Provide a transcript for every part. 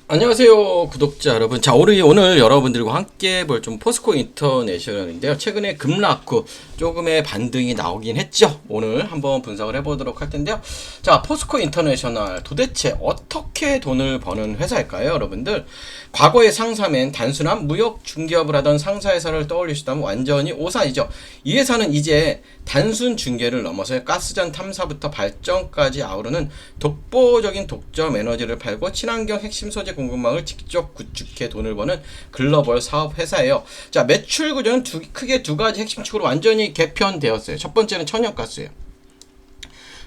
안녕하세요 구독자 여러분. 자, 오늘 여러분들과 함께 볼 좀 포스코 인터내셔널인데요. 최근에 급락 후 조금의 반등이 나오긴 했죠. 오늘 한번 분석을 해보도록 할 텐데요. 자, 포스코 인터내셔널 도대체 어떻게 돈을 버는 회사일까요, 여러분들? 과거의 상사면 단순한 무역 중개업을 하던 상사회사를 떠올리시다면 완전히 오산이죠. 이 회사는 이제 단순 중개를 넘어서 가스전 탐사부터 발전까지 아우르는 독보적인 독점 에너지를 팔고 친환경 핵심 소재 공급망을 직접 구축해 돈을 버는 글로벌 사업 회사예요. 자, 매출 구조는 크게 두 가지 핵심 축으로 완전히 개편되었어요. 첫 번째는 천연가스예요.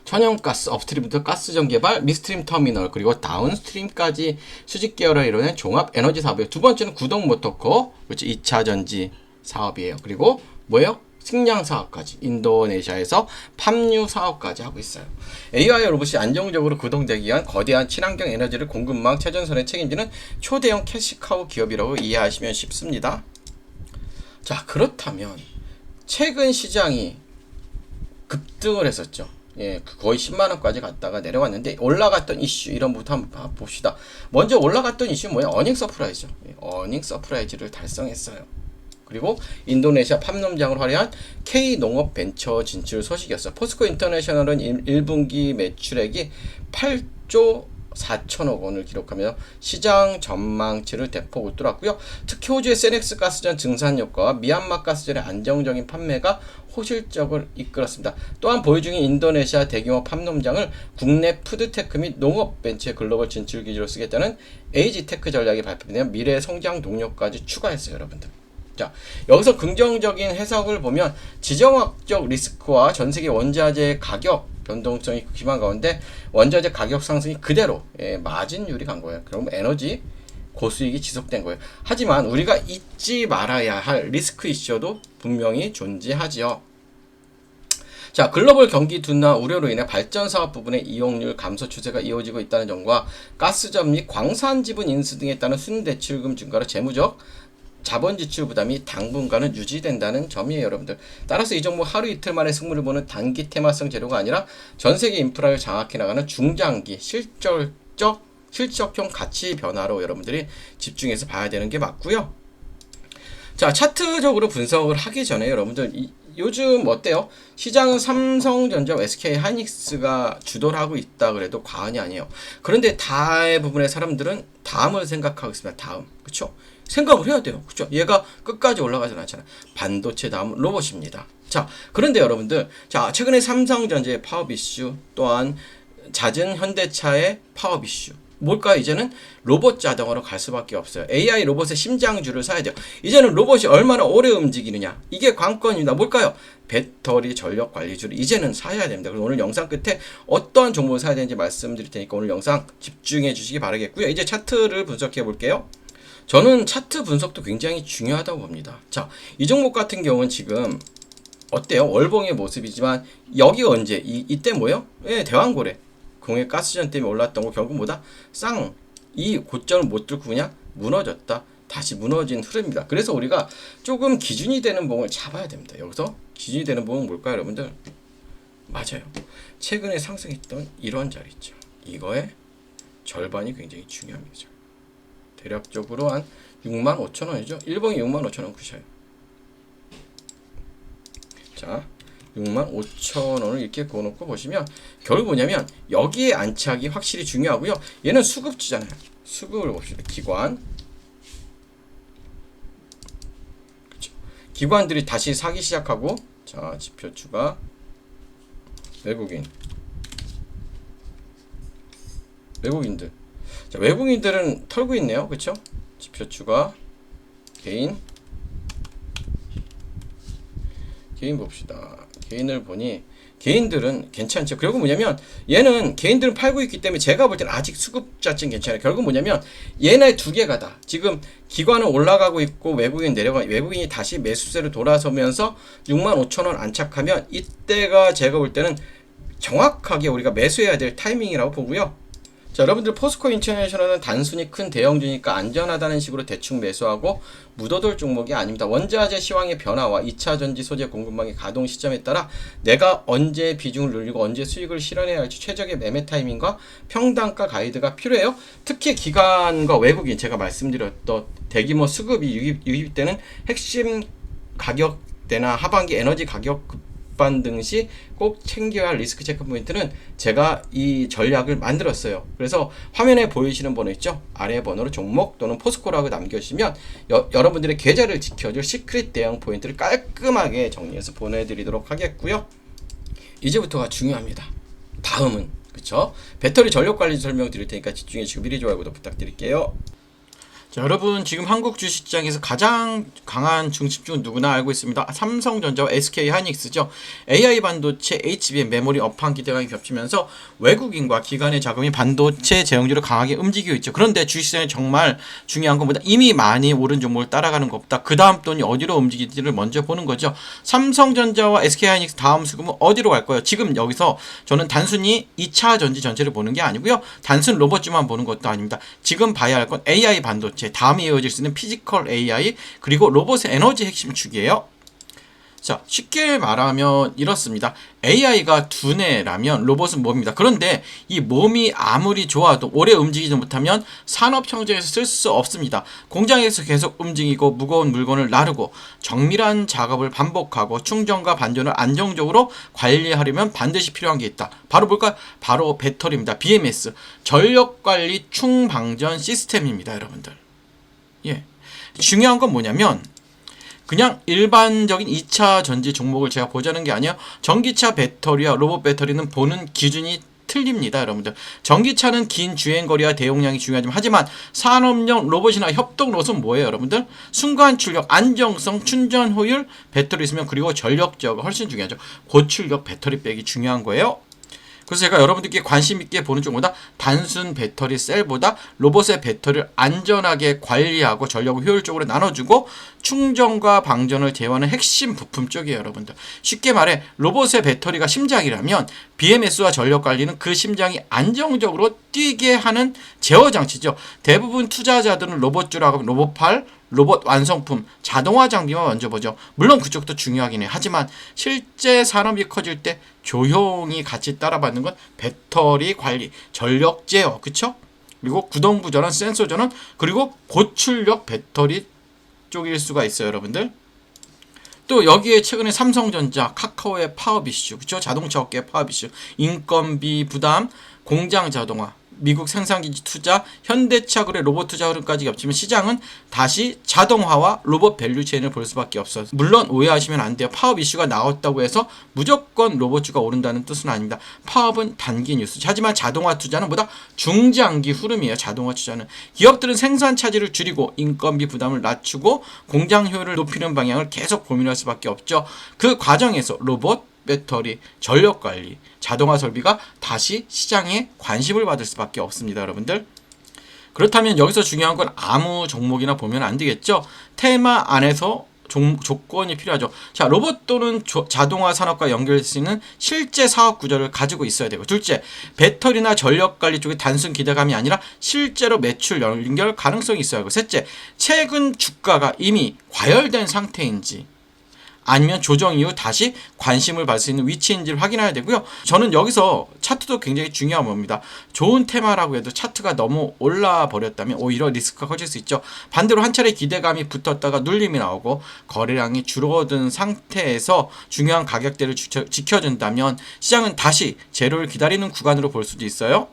천연가스, 업스트림부터 가스전 개발, midstream 터미널, 그리고 다운스트림까지 수직 계열을 이루는 종합 에너지 사업이에요. 두 번째는 구동 모터코, 그렇죠, 2차 전지 사업이에요. 그리고 뭐예요? 식량 사업까지, 인도네시아에서 팜유 사업까지 하고 있어요. AI 로봇이 안정적으로 구동되기 위한 거대한 친환경 에너지를 공급망 최전선에 책임지는 초대형 캐시카우 기업이라고 이해하시면 쉽습니다. 자, 그렇다면 최근 시장이 급등을 했었죠. 예, 거의 10만원까지 갔다가 내려왔는데, 올라갔던 이슈 이런 부터 한번 봅시다. 먼저 올라갔던 이슈 뭐야? 어닝 서프라이즈죠. 예, 어닝 서프라이즈를 달성했어요. 그리고 인도네시아 팜농장을 활용한 K농업 벤처 진출 소식이었어. 포스코 인터내셔널은 1분기 매출액이 8조 4천억 원을 기록하며 시장 전망치를 대폭 웃돌았고요. 특히 호주의 세넥스 가스전 증산 효과와 미얀마 가스전의 안정적인 판매가 호실적을 이끌었습니다. 또한 보유 중인 인도네시아 대규모 팜농장을 국내 푸드테크 및 농업 벤처의 글로벌 진출 기지로 쓰겠다는 에이지테크 전략이 발표되며 미래 성장 동력까지 추가했어요, 여러분들. 자, 여기서 긍정적인 해석을 보면 지정학적 리스크와 전세계 원자재 가격 변동성이 심한 가운데 원자재 가격 상승이 그대로 마진율이 간 거예요. 그럼 에너지 고수익이 지속된 거예요. 하지만 우리가 잊지 말아야 할 리스크 이슈도 분명히 존재하지요. 자, 글로벌 경기 둔화 우려로 인해 발전 사업 부분의 이용률 감소 추세가 이어지고 있다는 점과 가스전 및 광산 지분 인수 등에 따른 순대출금 증가로 재무적 자본 지출 부담이 당분간은 유지된다는 점이에요, 여러분들. 따라서 이 종목 하루 이틀 만에 승부를 보는 단기 테마성 재료가 아니라 전 세계 인프라를 장악해 나가는 중장기 실적형 가치 변화로 여러분들이 집중해서 봐야 되는 게 맞고요. 자, 차트적으로 분석을 하기 전에 여러분들 요즘 어때요? 시장은 삼성전자, SK 하이닉스가 주도를 하고 있다 그래도 과언이 아니에요. 그런데 대부분의 사람들은 다음을 생각하고 있습니다. 다음, 그렇죠? 생각을 해야 돼요. 그렇죠? 얘가 끝까지 올라가진 않잖아요. 반도체 다음 로봇입니다. 자, 그런데 여러분들, 자, 최근에 삼성전자의 파업 이슈, 또한 잦은 현대차의 파업 이슈. 뭘까요? 이제는 로봇 자동으로 갈 수밖에 없어요. AI 로봇의 심장주를 사야 돼요. 이제는 로봇이 얼마나 오래 움직이느냐, 이게 관건입니다. 뭘까요? 배터리 전력 관리주를 이제는 사야 됩니다. 그래서 오늘 영상 끝에 어떠한 종목을 사야 되는지 말씀드릴 테니까 오늘 영상 집중해 주시기 바라겠고요. 이제 차트를 분석해 볼게요. 저는 차트 분석도 굉장히 중요하다고 봅니다. 자, 이 종목 같은 경우는 지금 어때요? 월봉의 모습이지만 여기가 언제? 이때 뭐예요? 예, 대왕고래. 공해 가스전 때문에 올랐던 거 결국 뭐다? 이 고점을 못 뚫고 그냥 무너졌다. 다시 무너진 흐름입니다. 그래서 우리가 조금 기준이 되는 봉을 잡아야 됩니다. 여기서 기준이 되는 봉은 뭘까요, 여러분들? 맞아요. 최근에 상승했던 이런 자리 있죠. 이거의 절반이 굉장히 중요합니다. 대략적으로 한 65,000원이죠. 1봉이 65,000원 구셔요. 자, 65,000원을 이렇게 그어놓고 보시면 결국 뭐냐면 여기에 안착이 확실히 중요하고요. 얘는 수급주잖아요. 수급을 봅시다. 기관. 그렇죠. 기관들이 다시 사기 시작하고, 자, 지표추가 외국인들. 자, 외국인들은 털고 있네요. 그쵸? 지표추가 개인 봅시다. 개인을 보니 개인들은 괜찮죠. 결국 뭐냐면 얘는 개인들은 팔고 있기 때문에 제가 볼 때는 아직 수급 자체는 괜찮아요. 결국 뭐냐면 얘네 두 개가 다 지금 기관은 올라가고 있고 외국인이 다시 매수세로 돌아서면서 65,000원 안착하면 이때가 제가 볼 때는 정확하게 우리가 매수해야 될 타이밍이라고 보고요. 자, 여러분들 포스코 인터내셔널은 단순히 큰 대형주니까 안전하다는 식으로 대충 매수하고 묻어둘 종목이 아닙니다. 원자재 시황의 변화와 2차 전지 소재 공급망의 가동 시점에 따라 내가 언제 비중을 늘리고 언제 수익을 실현해야 할지 최적의 매매 타이밍과 평단가 가이드가 필요해요. 특히 기관과 외국인, 제가 말씀드렸던 대규모 수급이 유입되는 핵심 가격대나 하반기 에너지 가격 급반 시 꼭 챙겨야 할 리스크 체크 포인트는 제가 이 전략을 만들었어요. 그래서 화면에 보이시는 번호 있죠? 아래 번호로 종목 또는 포스코라고 남겨주시면 여러분들의 계좌를 지켜줄 시크릿 대응 포인트를 깔끔하게 정리해서 보내드리도록 하겠고요. 이제부터가 중요합니다. 다음은 그쵸? 배터리 전력 관리 설명 드릴 테니까 집중해 주시고 미리 좋아요 구독 부탁드릴게요. 자, 여러분 지금 한국 주식시장에서 가장 강한 중심주는 누구나 알고 있습니다. 삼성전자와 SK하이닉스죠. AI 반도체, HBM, 메모리 업황 기대감이 겹치면서 외국인과 기관의 자금이 반도체 제형주를 강하게 움직이고 있죠. 그런데 주식시장에 정말 중요한 것보다 이미 많이 오른 종목을 따라가는 것보다 그 다음 돈이 어디로 움직일지를 먼저 보는 거죠. 삼성전자와 SK하이닉스 다음 수급은 어디로 갈까요? 지금 여기서 저는 단순히 2차 전지 전체를 보는 게 아니고요. 단순 로봇주만 보는 것도 아닙니다. 지금 봐야 할 건 AI 반도체, 다음에 이어질 수 있는 피지컬 AI, 그리고 로봇의 에너지 핵심 축이에요. 자, 쉽게 말하면 이렇습니다. AI가 두뇌라면 로봇은 몸입니다. 그런데 이 몸이 아무리 좋아도 오래 움직이지 못하면 산업 현장에서 쓸 수 없습니다. 공장에서 계속 움직이고 무거운 물건을 나르고 정밀한 작업을 반복하고 충전과 반전을 안정적으로 관리하려면 반드시 필요한 게 있다. 바로 뭘까요? 바로 배터리입니다. BMS, 전력관리 충방전 시스템입니다. 여러분들. 예. 중요한 건 뭐냐면 그냥 일반적인 2차 전지 종목을 제가 보자는 게 아니라 전기차 배터리와 로봇 배터리는 보는 기준이 틀립니다. 여러분들. 전기차는 긴 주행거리와 대용량이 중요하지만 하지만 산업용 로봇이나 협동로봇은 뭐예요? 여러분들? 순간 출력, 안정성, 충전 효율, 배터리 있으면 그리고 전력 제어가 훨씬 중요하죠. 고출력 배터리 백이 중요한 거예요. 그래서 제가 여러분들께 관심 있게 보는 쪽보다 단순 배터리 셀보다 로봇의 배터리를 안전하게 관리하고 전력을 효율적으로 나눠주고 충전과 방전을 제어하는 핵심 부품 쪽이에요. 여러분들. 쉽게 말해 로봇의 배터리가 심장이라면 BMS와 전력 관리는 그 심장이 안정적으로 뛰게 하는 제어 장치죠. 대부분 투자자들은 로봇주라고 하면 로봇팔, 로봇 완성품, 자동화 장비만 먼저 보죠. 물론 그쪽도 중요하긴 해요. 하지만 실제 산업이 커질 때 조용히 같이 따라받는 건 배터리 관리, 전력 제어, 그쵸? 그리고 구동부 전원, 센서 전원, 그리고 고출력 배터리 쪽일 수가 있어요, 여러분들. 또 여기에 최근에 삼성전자, 카카오의 파업 이슈, 그쵸? 자동차 업계의 파업 이슈, 인건비 부담, 공장 자동화, 미국 생산기지 투자, 현대차 그래 로봇 투자 흐름까지 겹치면 시장은 다시 자동화와 로봇 밸류체인을 볼 수밖에 없어요. 물론 오해하시면 안 돼요. 파업 이슈가 나왔다고 해서 무조건 로봇주가 오른다는 뜻은 아닙니다. 파업은 단기 뉴스. 하지만 자동화 투자는 보다 중장기 흐름이에요. 자동화 투자는. 기업들은 생산 차질을 줄이고 인건비 부담을 낮추고 공장 효율을 높이는 방향을 계속 고민할 수밖에 없죠. 그 과정에서 로봇, 배터리, 전력관리, 자동화 설비가 다시 시장에 관심을 받을 수밖에 없습니다. 여러분들. 그렇다면 여기서 중요한 건 아무 종목이나 보면 안 되겠죠. 테마 안에서 조건이 필요하죠. 자, 로봇 또는 자동화 산업과 연결될 수 있는 실제 사업 구조를 가지고 있어야 되고, 둘째, 배터리나 전력관리 쪽에 단순 기대감이 아니라 실제로 매출 연결 가능성이 있어야 하고, 셋째, 최근 주가가 이미 과열된 상태인지 아니면 조정 이후 다시 관심을 받을 수 있는 위치인지를 확인해야 되고요. 저는 여기서 차트도 굉장히 중요한 겁니다. 좋은 테마라고 해도 차트가 너무 올라 버렸다면 오히려 리스크가 커질 수 있죠. 반대로 한 차례 기대감이 붙었다가 눌림이 나오고 거래량이 줄어든 상태에서 중요한 가격대를 지켜준다면 시장은 다시 제로를 기다리는 구간으로 볼 수도 있어요.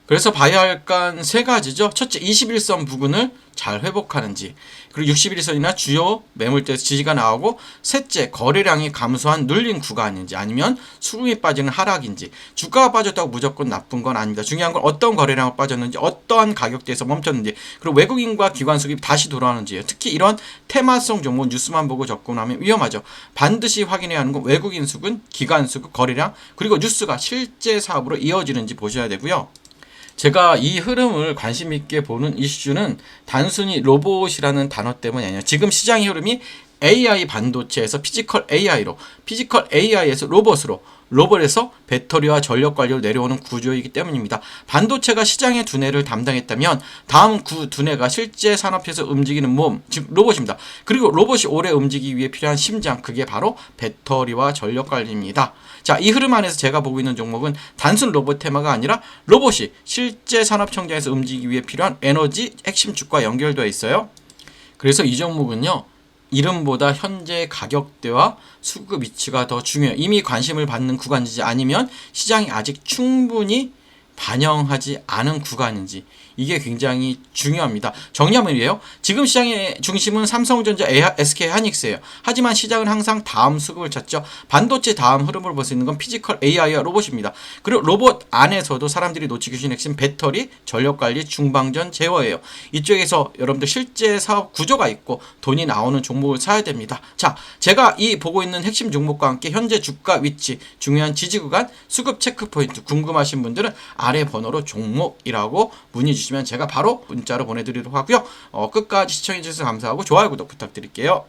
그래서 봐야 할 건 세 가지죠. 첫째, 21선 부근을 잘 회복하는지, 그리고 61선이나 주요 매물대에서 지지가 나오고, 셋째, 거래량이 감소한 눌린 구간인지 아니면 수급이 빠지는 하락인지. 주가가 빠졌다고 무조건 나쁜 건 아닙니다. 중요한 건 어떤 거래량이 빠졌는지, 어떠한 가격대에서 멈췄는지, 그리고 외국인과 기관 수급이 다시 돌아오는지예요. 특히 이런 테마성 종목 뉴스만 보고 접근하면 위험하죠. 반드시 확인해야 하는 건 외국인 수급, 기관 수급, 거래량, 그리고 뉴스가 실제 사업으로 이어지는지 보셔야 되고요. 제가 이 흐름을 관심 있게 보는 이슈는 단순히 로봇이라는 단어 때문이 아니에요. 지금 시장의 흐름이 AI 반도체에서 피지컬 AI로, 피지컬 AI에서 로봇으로, 로봇에서 배터리와 전력 관리로 내려오는 구조이기 때문입니다. 반도체가 시장의 두뇌를 담당했다면 다음 두뇌가 실제 산업에서 움직이는 몸, 즉 로봇입니다. 그리고 로봇이 오래 움직이기 위해 필요한 심장, 그게 바로 배터리와 전력 관리입니다. 자, 이 흐름 안에서 제가 보고 있는 종목은 단순 로봇 테마가 아니라 로봇이 실제 산업 청정에서 움직이기 위해 필요한 에너지 핵심 축과 연결되어 있어요. 그래서 이 종목은요, 이름보다 현재 가격대와 수급 위치가 더 중요해요. 이미 관심을 받는 구간인지 아니면 시장이 아직 충분히 반영하지 않은 구간인지, 이게 굉장히 중요합니다. 정리하면 이래요. 지금 시장의 중심은 삼성전자, SK하이닉스예요. 하지만 시장은 항상 다음 수급을 찾죠. 반도체 다음 흐름을 볼 수 있는 건 피지컬 AI와 로봇입니다. 그리고 로봇 안에서도 사람들이 놓치기 쉬운 핵심 배터리, 전력관리, 중방전, 제어예요. 이쪽에서 여러분들 실제 사업 구조가 있고 돈이 나오는 종목을 사야 됩니다. 자, 제가 이 보고 있는 핵심 종목과 함께 현재 주가 위치, 중요한 지지 구간, 수급 체크 포인트 궁금하신 분들은 아래 번호로 종목이라고 문의 주시면 제가 바로 문자로 보내드리도록 하고요. 끝까지 시청해주셔서 감사하고 좋아요, 구독 부탁드릴게요.